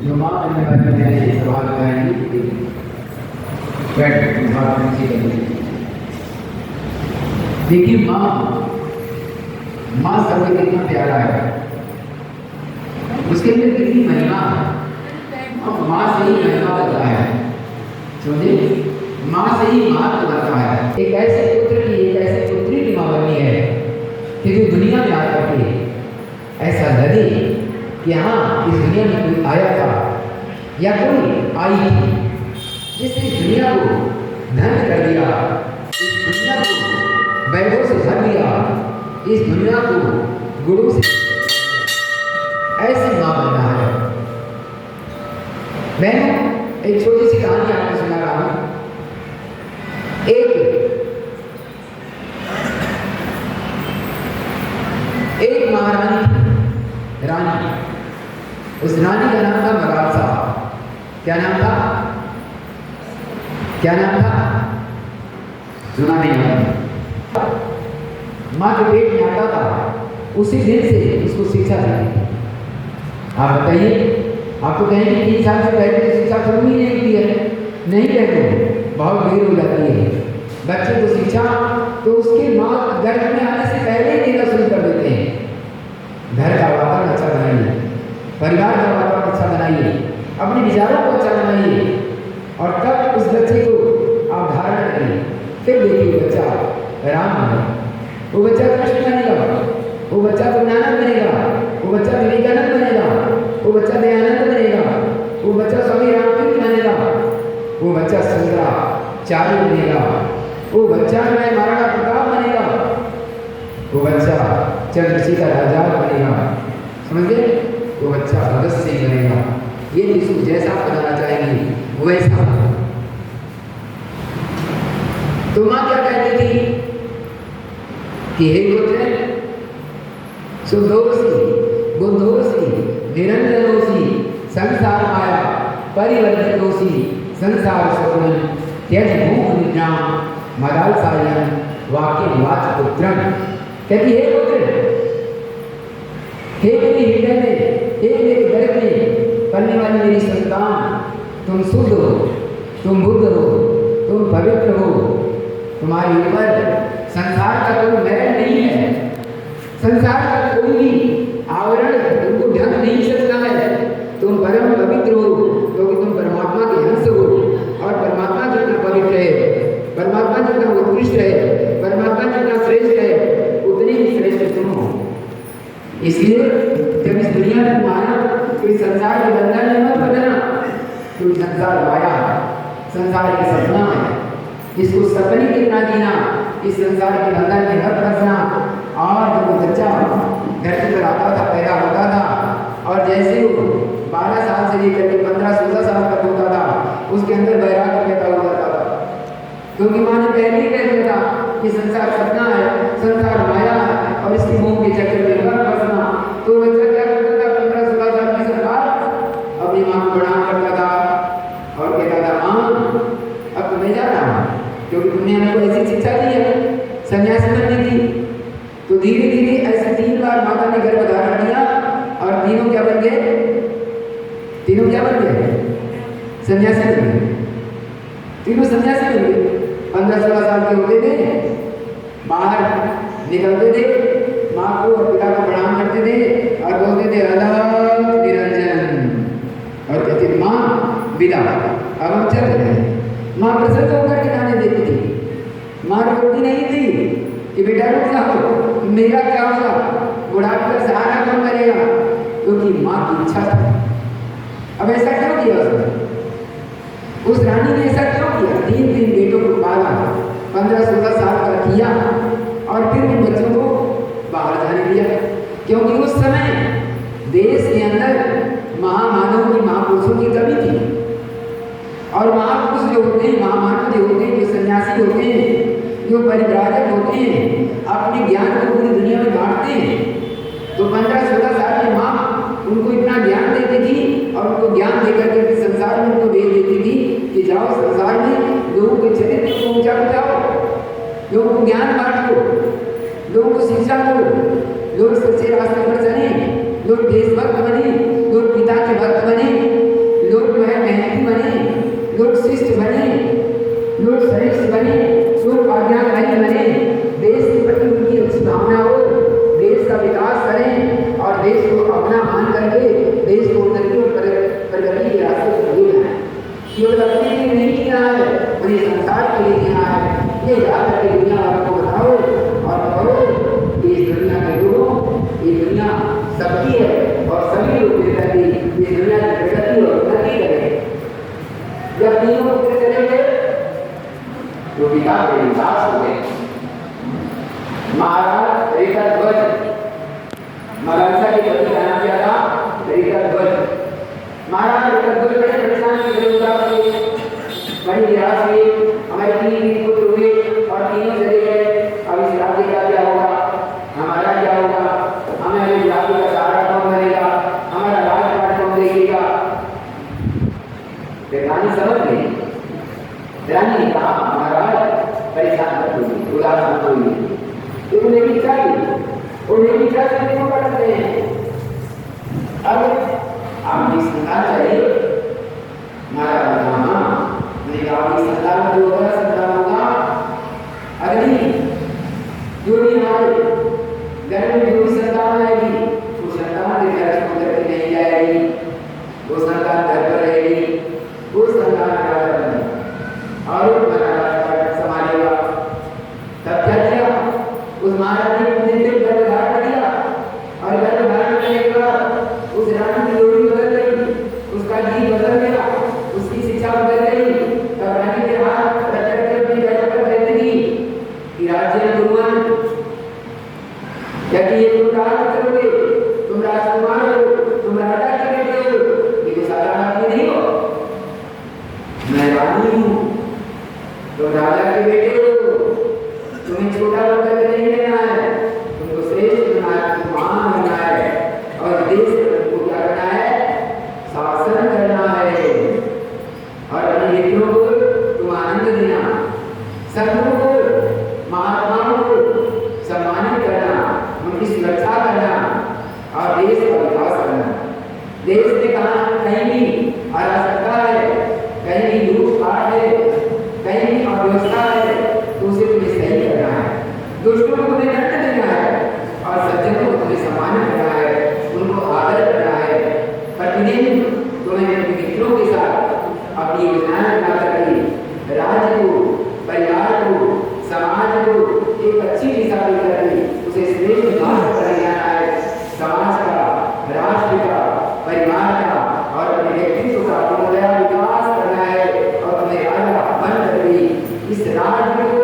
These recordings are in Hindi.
जो माँ बनने वाली मेरे सवाल करेंगी देखिए माँ सबसे कितना प्यारा है, उसके अंदर कितनी महिमा है और माँ से ही महिमा बनता है। समझे, माँ से ही महत्व बनता है। एक ऐसे पुत्र की एक ऐसी पुत्री की माँ बननी है कि जो दुनिया में आकर के ऐसा लगे कि हाँ इस दुनिया में कोई आया था या कोई आई थी, जिसने इस दुनिया को धन्य कर दिया, इस दुनिया को वैभव से भर दिया, इस दुनिया को गुरु से, ऐसी माँ बनना है। मैं एक छोटी सी कहानी आपको सुना रहा हूं। एक महारानी रानी, उस रानी का नाम था मराल साहब। क्या नाम था? क्या नाम था? सुना नहीं? माँ के पेट में आता था, उसी दिन से उसको शिक्षा दी। आप बताइए, आपको कहेंगे 3 साल से पहले तो शिक्षा शुरू ही नहीं की है, नहीं कहते, बहुत देर हो जाती है बच्चे को शिक्षा, तो उसके माँ गर्भ में आने से पहले ही देना शुरू कर देते हैं। घर का वातावरण अच्छा बनाइए, परिवार का वातावरण अच्छा बनाइए, अपने विचारों को अच्छा बनाइए, और तब उस बच्चे को आप धारण करिए। फिर देखिए बच्चा राम बने, वो बच्चा कृष्ण बनेगा, वो बच्चा तो नानक बनेगा, वो बच्चा विवेकानंद बनेगा, वो बच्चा दयानंद बनेगा, वो बच्चा स्वामी रामकृष्ण बनेगा, वो बच्चा शंकराचार्य बनेगा, वो बच्चा मैं महाराणा प्रताप बनेगा, वो बच्चा चंद्रशेखर आजाद बनेगा। समझ गए? वो बच्चा भगत सिंह बनेगा। ये यीशु जैसा बनाना चाहेंगे वैसा। तो माँ क्या कहती थी कि हे पुत्र सुदोषी बुद्धोषी निरंजनोषी संसार माया परिवर्तितोषी संसार स्वप्न त्यज भूख निद्राम मदाल सायन वाक्य वाच पुत्रम। कहती हे पुत्र, हे मेरे हृदय में, हे मेरे गर्भ में पलने वाली मेरी संतान, तुम शुद्ध हो, तुम बुद्ध हो, तुम पवित्र हो, तुम्हारे ऊपर संसार का कोई मैल नहीं है, संसार का कोई भी आवरण तुमको ढक नहीं सकता है। तुम परम पवित्र हो क्योंकि तुम परमात्मा के अंश हो, और परमात्मा जितना पवित्र है, परमात्मा जितना उत्कृष्ट है, परमात्मा जितना श्रेष्ठ है, उतने ही श्रेष्ठ तुम हो। इसलिए जब इस दुनिया में तुम आया तो इस संसार के बंधन में मत बंधना, तो संसार माया, संसार के सपना है, इसको सपने कितना जीना, इस संसार के बंधन में मत फंसना। और जब वो बच्चा धरती पर आता था, पैदा होता था, और जैसे वो 12 साल से लेकर के 15-16 साल तक होता था, उसके अंदर वैराग्य पैदा हो जाता था, क्योंकि माँ ने पहले ही कह दिया था कि संसार सपना है, संसार माया है, और इसके मुंह के चक्कर में मत फंसना। तो बच्चा क्या करता था? 15-16 साल की सरकार अपनी माँ को प्रणाम करता था और कहता था माँ अब तुम्हें जाना है, क्योंकि तुमने हमको ऐसी शिक्षा दी है, सन्यासी बनने की। तो धीरे धीरे ऐसे 3 बार माता ने गर्भ धारण किया, और तीनों क्या बन गए? तीनों क्या बन गए? सन्यासी बन गए। तीनों सन्यासी बन गए। 15-16 साल के होते थे, बाहर निकलते थे, माँ को और पिता को प्रणाम करते थे और बोलते थे अलग निरंजन, और कहते थे माँ विदा, अब हम चल रहे हैं। माँ प्रसन्न होकर के जाने देती थी। माँ रोकती नहीं थी कि बेटा रुक जाओ, मेरा क्या होगा, बुढ़ापे का सहारा कौन करेगा, क्योंकि माँ की इच्छा थी। अब ऐसा क्यों किया उसने? उस रानी ने ऐसा क्यों किया? 3 बेटों को पाला, 15-16 साल का किया, और फिर उन बच्चों को बाहर जाने दिया, क्योंकि उस समय देश के अंदर महामानव की, महापुरुषों की कमी थी। और महापुरुष जो होते हैं, महामानव जो होते हैं, जो सन्यासी होते हैं, जो परिव्राजक होते हैं, अपने ज्ञान को पूरी दुनिया में बांटते हैं। तो 15-16 साल की माँ उनको इतना ज्ञान देती थी, और उनको ज्ञान देकर के संसार में उनको भेज देती थी कि जाओ संसार में लोगों के चरित्र को ऊंचा उठाओ, लोगों को ज्ञान बांटो, लोगों को शिक्षा दो, लोग सच्चे रास्ते पर चले, लोग देशभक्त बने, लोग पिता के भक्त बने, जब तीनों पुत्र चले गए तो पिता बड़े उदास हो गए। महाराज रेखाध्वज, महाराजा के पति का नाम क्या था? रेखाध्वज। महाराज रेखाध्वज बड़े परेशान थे, बड़े उदास थे, बड़ी निराश हुई। हमारे तीन पुत्र हुए और तीनों चले गए, अब इस राज्य का क्या होगा, हमारा क्या होगा, हमें अभी राज्य का सहारा कौन बनेगा, हमारा राजपाट कौन देखेगा। रानी समझ गई। रानी ने कहा महाराज परेशान मत होइए, उदास मत होइए, तो उन्हें इच्छा की उन्हें इच्छा से देखो करते हैं। अब आप भी संतान चाहिए? महाराज हाँ, मैंने कहा आपकी संतान जो होगा संतान होगा अग्नि, जो भी हमारे घर में जो भी संतान आएगी वो संतान के घर छोड़ करके नहीं जाएगी, वो संतान घर पर रहेगी, वो संतान राजा बनेगा और हमारा राजपाट संभालेगा। तब क्या किया? उस महाराज ने अपने दिल गर्भ धारण किया और गर्भ धारण करने के बाद उस रानी की जोड़ी बदल गई, उसका जीव बदल गया, उसकी शिक्षा बदल गई। तब रानी के हाथ रचर कर अपनी गर्भ पर रहती थी कि राज्य गुरुवन, क्योंकि ये तुम राज करोगे, तुम राजकुमार हो, तुम राजा के बेटे हो, ये तो सारा आदमी नहीं हो, मैं रानी हूँ, तुम राजा के बेटे हो, तुम्हें छोटा होकर नहीं रहना है, तुमको श्रेष्ठ बनना है, तुमको महान बनना है और देश को क्या करना है? शासन करना है और अपने मित्रों को तुम आनंद देना, संतों को महात्माओं को सम्मानित करना, उनकी सुरक्षा करना और देश का विकास करना। देश में कहाँ कहीं भी अराजकता है, कहीं भी लूटपाट है, कहीं भी अव्यवस्था है, तो उसे तुम्हें सही करना है, दुष्टों को तुम्हें दंड देना है और सज्जनों को तुम्हें सम्मान करना है, उनको आदर करना है। प्रतिदिन तुम्हें अपने मित्रों के साथ अपनी योजनाएं बना करके राज्य को, परिवार को, समाज को एक अच्छी दिशा देकर उसे श्रेष्ठ मार्ग पर ले जाना है। समाज का, राष्ट्र का, परिवार का और अपने व्यक्तित्व का पूर्णतया विकास करना है और तुम्हें राजा बन करके इस राज्य को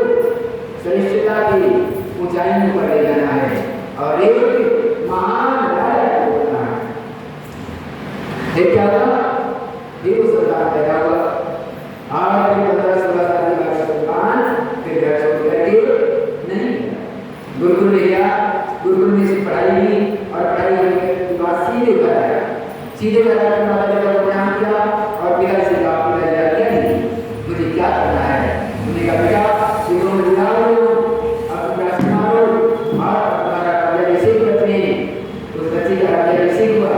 श्रेष्ठता की ऊंचाइयों पर ले जाना है और एक महान राजा को बनना है। ये क्या था? देव सरकार पैदा हुआ, आज 15-16 साल की बात संतान फिर घर छोड़ करके नहीं गया। गुरुकुल ले गया, गुरुकुल में से पढ़ाई की और पढ़ाई होने के बाद सीधे घर आया, सीधे घर आकर माता पिता को प्रणाम किया और पिता से कहा पिता क्या नहीं, मुझे क्या करना है? उन्होंने कहा बेटा तीनों में जुड़ा हो, अब राजकुमार हो और अपना राज्याभिषेक करते हैं। उस बच्चे का राज्याभिषेक हुआ,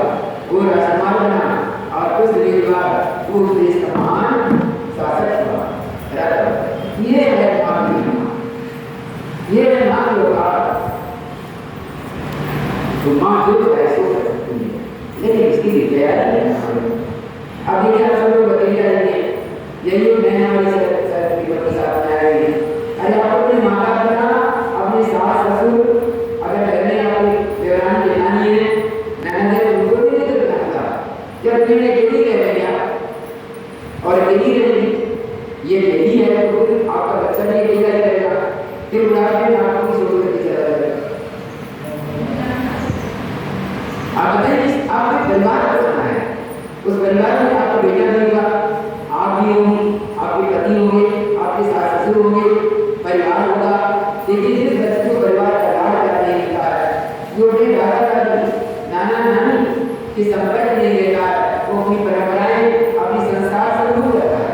वो राजकुमार बना और कुछ दिन के बाद वो देश का महान शासक हुआ, राजा। ये है महान, ये है महान व्यवहार। तो माँ जो ऐसे कर सकती है, लेकिन इसकी लिए तैयारी है। अब ये क्या सब लोग बदल जाएंगे, यही मैं हमारी सरकार के साथ में आएंगे। अरे आप अपने माता पिता, अपने सास ससुर, अगर घर में आपके देवरान जेठानी है, ननद है, उनको भी नहीं तो बताता जब तुमने अकेली रह रही और अकेली रहेगी, ये यही है तो फिर आपका बच्चा भी अकेला ही रहेगा, फिर बुढ़ापे में आपको भी सोच करके चला जाएगा। आप बताइए आपके परिवार को करना है, उस परिवार में आपका बेटा भी होगा, आप भी होंगे, आपके पति होंगे, आपके सास ससुर होंगे, परिवार होगा। लेकिन जिस बच्चे को परिवार का लाड़ करने देता है, जो अपने दादा दादी, नाना नानी के संपर्क नहीं लेता है, वो अपनी परंपराएं, अपनी संस्कार से दूर रहता है।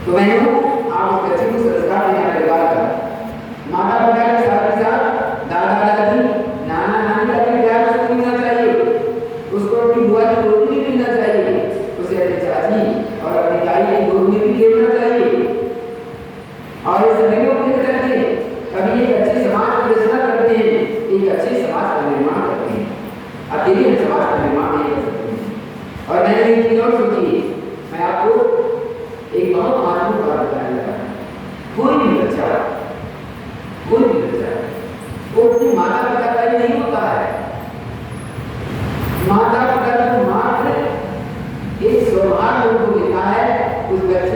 तो बहनों, आप उस बच्चे को संस्कार देना परिवार का, माता पिता के साथ दादा दादी, नाना नानी का भी प्यार उसको मिलना चाहिए, उसको अपनी बुआ की गोद में मिलना चाहिए, उसे अपनी चाची और अपनी ताई की गोद में भी खेलना चाहिए। और इस सभी लोग मिल करके कभी एक अच्छे समाज की रचना करते हैं, एक अच्छे समाज का निर्माण करते हैं। अकेले समाज का निर्माण नहीं कर सकते। और मैंने एक चीज और सोची, मैं आपको एक बहुत महत्वपूर्ण बात बताने लगा। कोई भी बच्चा वो अपनी माता पिता का ही नहीं होता है। माता पिता को मात्र एक स्वभाव को देता है, उस बच्चे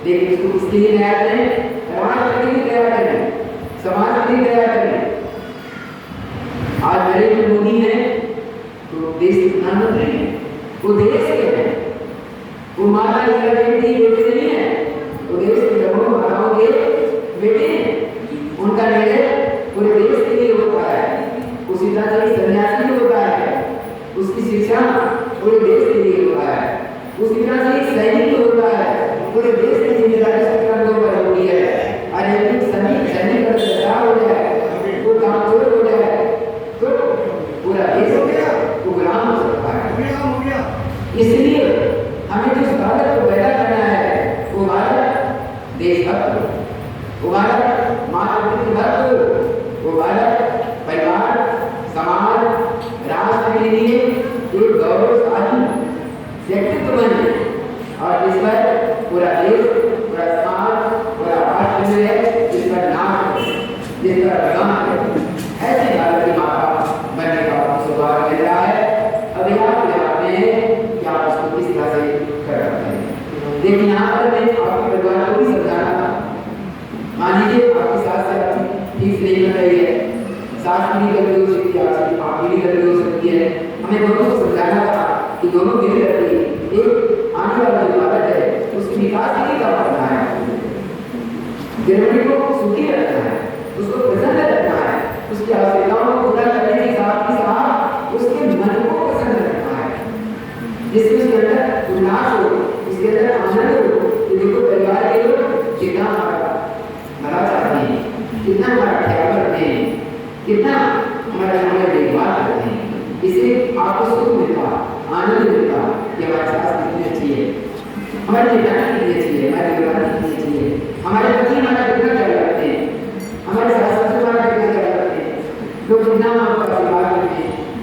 लेकिन इसको किसके लिए तैयार करें? राष्ट्र के लिए तैयार करें, समाज के लिए तैयार करें। आज नरेंद्र मोदी है तो देश के प्रधानमंत्री हैं, वो देश के हैं, वो माता इंदिरा गांधी बेटे नहीं है, वो देश के जवानों माताओं के बेटे हैं। उनका निर्णय पूरे देश के लिए होता है। उसी तरह से सन्यासी भी होता है, उसकी शिक्षा पूरे देश के लिए होता है। उसी तरह से सैनिक होता है, पूरे देश की जिम्मेदारी सरकार के ऊपर होती है। अरे सैनिक अगर सरकार हो जाए, वो कामचोर हो जाए तो पूरा देश हो गया, वो गुलाम हो सकता है। इसलिए हमें जिस भारत को पैदा करना है वो भारत देशभक्त हो, वो भारत मातृभक्त हो, वो भारत परिवार, समाज, राष्ट्र के लिए एक गौरवशाली व्यक्तित्व बने और जिस पर पूरा देश, पूरा समाज, पूरा राष्ट्र जो है जिस पर नाम है, जिस पर प्रणाम है, ऐसे भारत की माता बनने का सौभाग्य मिल रहा है। अभी आप जानते हैं कि आप उसको किस तरह से कर रहे हैं। लेकिन यहाँ पर मैं आपके परिवार को भी समझाना था। मान लीजिए आपकी सास से आपकी ठीक से नहीं बन रही है, सास की गलती हो सकती है, आपकी भी गलती हो सकती है। हमें दोनों को समझाना था कि दोनों मिल करके एक आने वाला जो भारत है उसके विकास के लिए काम करना है, गरीबी को सुखी रखना है, उसको प्रसन्न रखना है, उसकी आवश्यकताओं को पूरा करने के साथ ही साथ उसके मन को प्रसन्न रखना है, जिससे उसके अंदर उल्लास हो, उसके अंदर आनंद हो कि देखो परिवार के लोग कितना हमारा भला चाहते हैं, कितना हमारा ख्याल करते हैं, कितना हमारे देखभाल करते हैं। इससे आपको सुख मिलता, आनंद मिलता कि हमारे सास कितनी अच्छी है, हमारे निगरानी कितनी अच्छी है, हमारे निगरानी कितनी अच्छी है, हमारे पति हमारा कितना